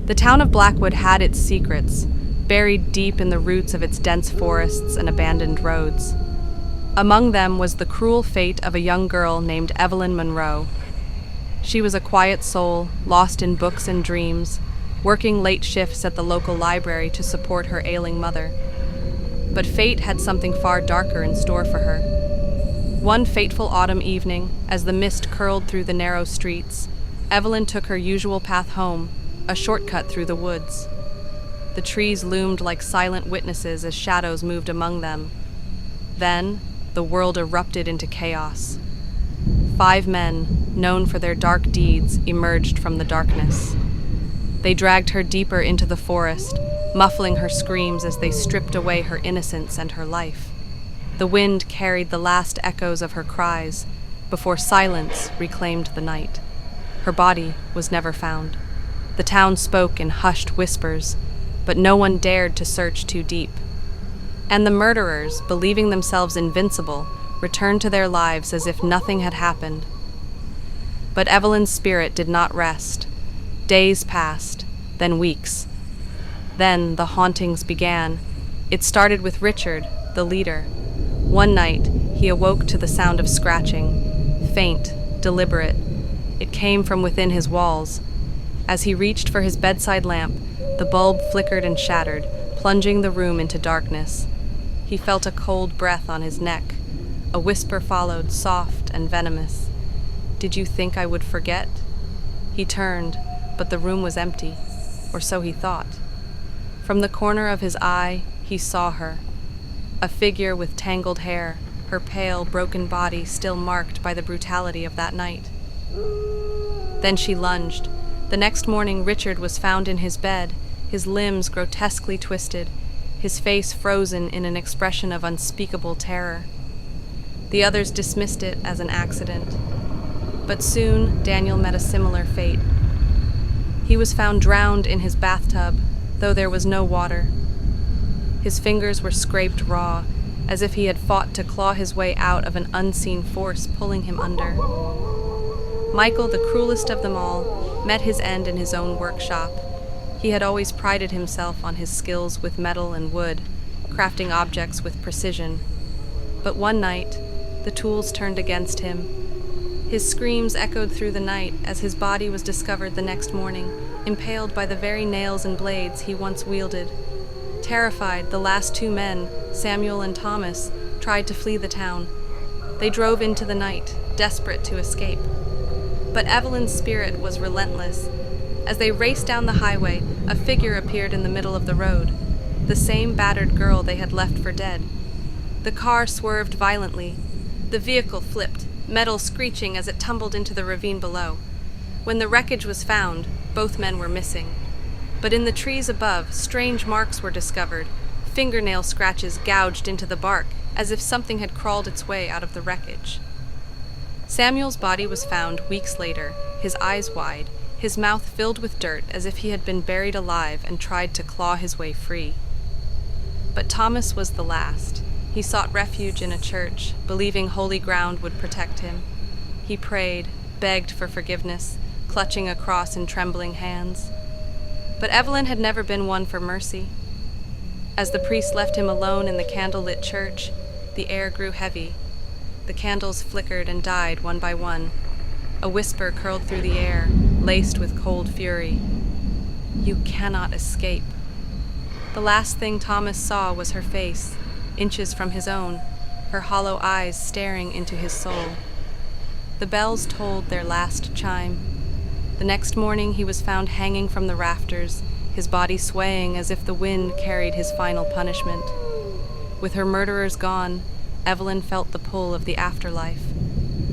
The town of Blackwood had its secrets, buried deep in the roots of its dense forests and abandoned roads. Among them was the cruel fate of a young girl named Evelyn Monroe. She was a quiet soul, lost in books and dreams, working late shifts at the local library to support her ailing mother. But fate had something far darker in store for her. One fateful autumn evening, as the mist curled through the narrow streets, Evelyn took her usual path home, a shortcut through the woods. The trees loomed like silent witnesses as shadows moved among them. Then, the world erupted into chaos. 5 men, known for their dark deeds, emerged from the darkness. They dragged her deeper into the forest, muffling her screams as they stripped away her innocence and her life. The wind carried the last echoes of her cries before silence reclaimed the night. Her body was never found. The town spoke in hushed whispers, but no one dared to search too deep. And the murderers, believing themselves invincible, returned to their lives as if nothing had happened. But Evelyn's spirit did not rest. Days passed, then weeks. Then the hauntings began. It started with Richard, the leader. One night, he awoke to the sound of scratching, faint, deliberate. It came from within his walls. As he reached for his bedside lamp, the bulb flickered and shattered, plunging the room into darkness. He felt a cold breath on his neck. A whisper followed, soft and venomous. "Did you think I would forget?" He turned, but the room was empty, or so he thought. From the corner of his eye, he saw her. A figure with tangled hair, her pale, broken body still marked by the brutality of that night. Then she lunged. The next morning, Richard was found in his bed, his limbs grotesquely twisted, his face frozen in an expression of unspeakable terror. The others dismissed it as an accident. But soon, Daniel met a similar fate. He was found drowned in his bathtub, though there was no water. His fingers were scraped raw, as if he had fought to claw his way out of an unseen force pulling him under. Michael, the cruelest of them all, met his end in his own workshop. He had always prided himself on his skills with metal and wood, crafting objects with precision. But one night, the tools turned against him. His screams echoed through the night as his body was discovered the next morning, impaled by the very nails and blades he once wielded. Terrified, the last 2 men, Samuel and Thomas, tried to flee the town. They drove into the night, desperate to escape. But Evelyn's spirit was relentless. As they raced down the highway, a figure appeared in the middle of the road, the same battered girl they had left for dead. The car swerved violently. The vehicle flipped, metal screeching as it tumbled into the ravine below. When the wreckage was found, both men were missing. But in the trees above, strange marks were discovered, fingernail scratches gouged into the bark, as if something had crawled its way out of the wreckage. Samuel's body was found weeks later, his eyes wide, his mouth filled with dirt as if he had been buried alive and tried to claw his way free. But Thomas was the last. He sought refuge in a church, believing holy ground would protect him. He prayed, begged for forgiveness, clutching a cross in trembling hands. But Evelyn had never been one for mercy. As the priest left him alone in the candlelit church, the air grew heavy. The candles flickered and died one by one. A whisper curled through the air, laced with cold fury. "You cannot escape." The last thing Thomas saw was her face, inches from his own, her hollow eyes staring into his soul. The bells tolled their last chime. The next morning he was found hanging from the rafters, his body swaying as if the wind carried his final punishment. With her murderers gone, Evelyn felt the pull of the afterlife.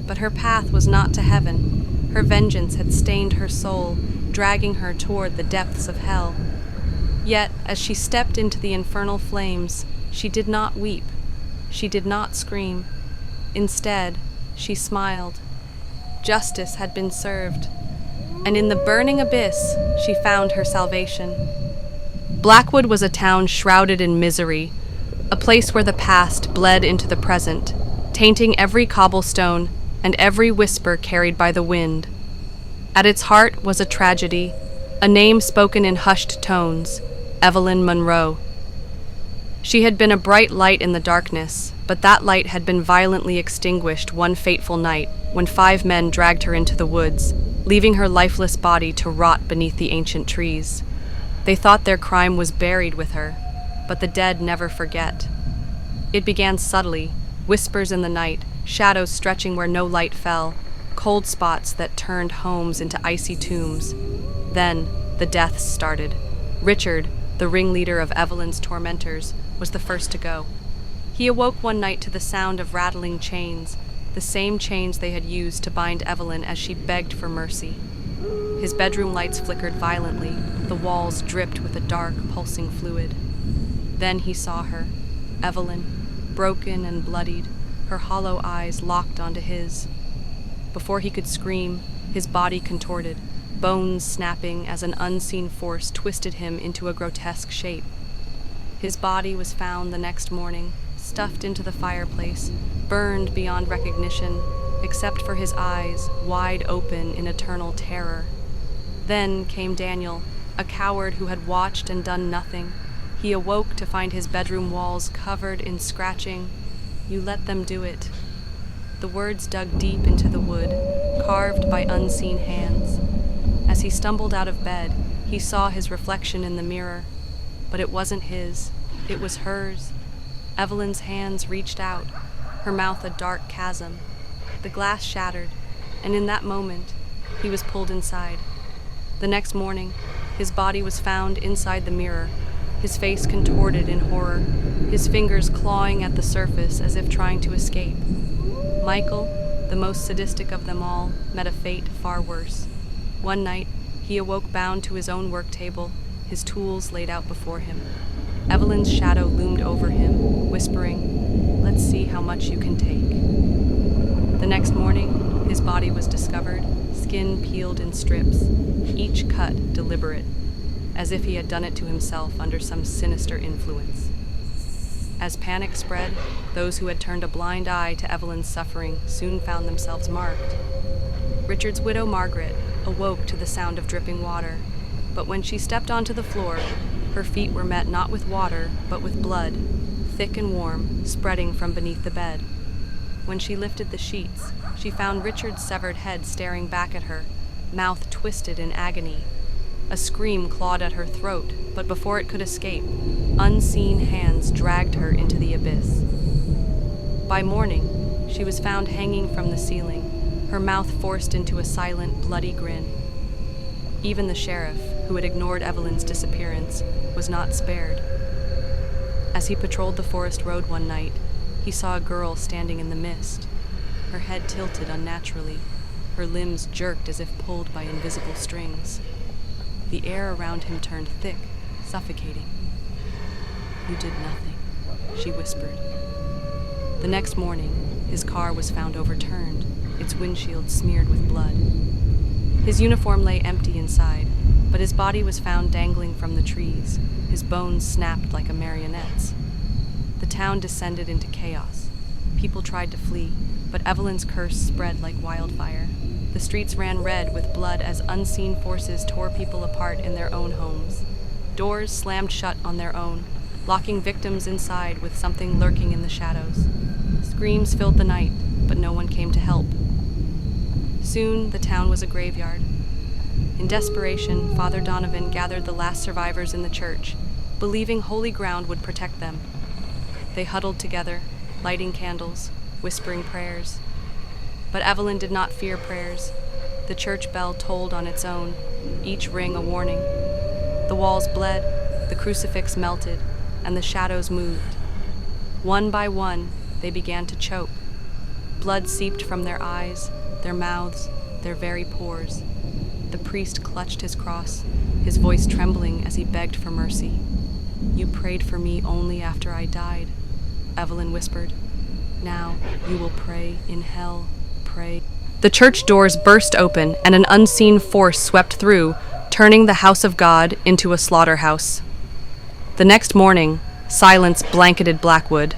But her path was not to heaven. Her vengeance had stained her soul, dragging her toward the depths of hell. Yet, as she stepped into the infernal flames, she did not weep. She did not scream. Instead, she smiled. Justice had been served, and in the burning abyss, she found her salvation. Blackwood was a town shrouded in misery, a place where the past bled into the present, tainting every cobblestone and every whisper carried by the wind. At its heart was a tragedy, A name spoken in hushed tones, Evelyn Monroe. She had been a bright light in the darkness, but that light had been violently extinguished one fateful night when 5 men dragged her into the woods, leaving her lifeless body to rot beneath the ancient trees. They thought their crime was buried with her, but the dead never forget. It began subtly, whispers in the night, shadows stretching where no light fell, cold spots that turned homes into icy tombs. Then the deaths started. Richard, the ringleader of Evelyn's tormentors, was the first to go. He awoke one night to the sound of rattling chains, the same chains they had used to bind Evelyn as she begged for mercy. His bedroom lights flickered violently, the walls dripped with a dark, pulsing fluid. Then he saw her, Evelyn, broken and bloodied, her hollow eyes locked onto his. Before he could scream, his body contorted, bones snapping as an unseen force twisted him into a grotesque shape. His body was found the next morning, stuffed into the fireplace, burned beyond recognition, except for his eyes, wide open in eternal terror. Then came Daniel, a coward who had watched and done nothing. He awoke to find his bedroom walls covered in scratching. "You let them do it." The words dug deep into the wood, carved by unseen hands. As he stumbled out of bed, he saw his reflection in the mirror. But it wasn't his, it was hers. Evelyn's hands reached out, her mouth a dark chasm. The glass shattered, and in that moment, he was pulled inside. The next morning, his body was found inside the mirror, his face contorted in horror, his fingers clawing at the surface as if trying to escape. Michael, the most sadistic of them all, met a fate far worse. One night, he awoke bound to his own work table, his tools laid out before him. Evelyn's shadow loomed over him, whispering, "Let's see how much you can take." The next morning, his body was discovered, skin peeled in strips, each cut deliberate, as if he had done it to himself under some sinister influence. As panic spread, those who had turned a blind eye to Evelyn's suffering soon found themselves marked. Richard's widow, Margaret, awoke to the sound of dripping water, but when she stepped onto the floor, her feet were met not with water, but with blood, thick and warm, spreading from beneath the bed. When she lifted the sheets, she found Richard's severed head staring back at her, mouth twisted in agony. A scream clawed at her throat, but before it could escape, unseen hands dragged her into the abyss. By morning, she was found hanging from the ceiling, her mouth forced into a silent, bloody grin. Even the sheriff, who had ignored Evelyn's disappearance, was not spared. As he patrolled the forest road one night, he saw a girl standing in the mist. Her head tilted unnaturally, her limbs jerked as if pulled by invisible strings. The air around him turned thick, suffocating. "You did nothing," she whispered. The next morning, his car was found overturned, its windshield smeared with blood. His uniform lay empty inside, but his body was found dangling from the trees, his bones snapped like a marionette's. The town descended into chaos. People tried to flee, but Evelyn's curse spread like wildfire. The streets ran red with blood as unseen forces tore people apart in their own homes. Doors slammed shut on their own, locking victims inside with something lurking in the shadows. Screams filled the night, but no one came to help. Soon, the town was a graveyard. In desperation, Father Donovan gathered the last survivors in the church, believing holy ground would protect them. They huddled together, lighting candles, whispering prayers. But Evelyn did not fear prayers. The church bell tolled on its own, each ring a warning. The walls bled, the crucifix melted, and the shadows moved. One by one, they began to choke. Blood seeped from their eyes, their mouths, their very pores. The priest clutched his cross, his voice trembling as he begged for mercy. "You prayed for me only after I died," Evelyn whispered. "Now you will pray in hell, pray." The church doors burst open and an unseen force swept through, turning the house of God into a slaughterhouse. The next morning, silence blanketed Blackwood.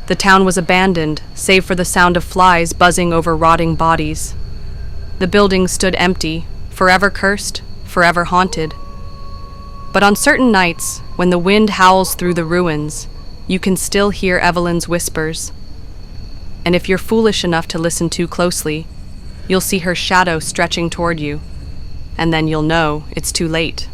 The town was abandoned, save for the sound of flies buzzing over rotting bodies. The buildings stood empty, forever cursed, forever haunted. But on certain nights, when the wind howls through the ruins, you can still hear Evelyn's whispers. And if you're foolish enough to listen too closely, you'll see her shadow stretching toward you, and then you'll know it's too late.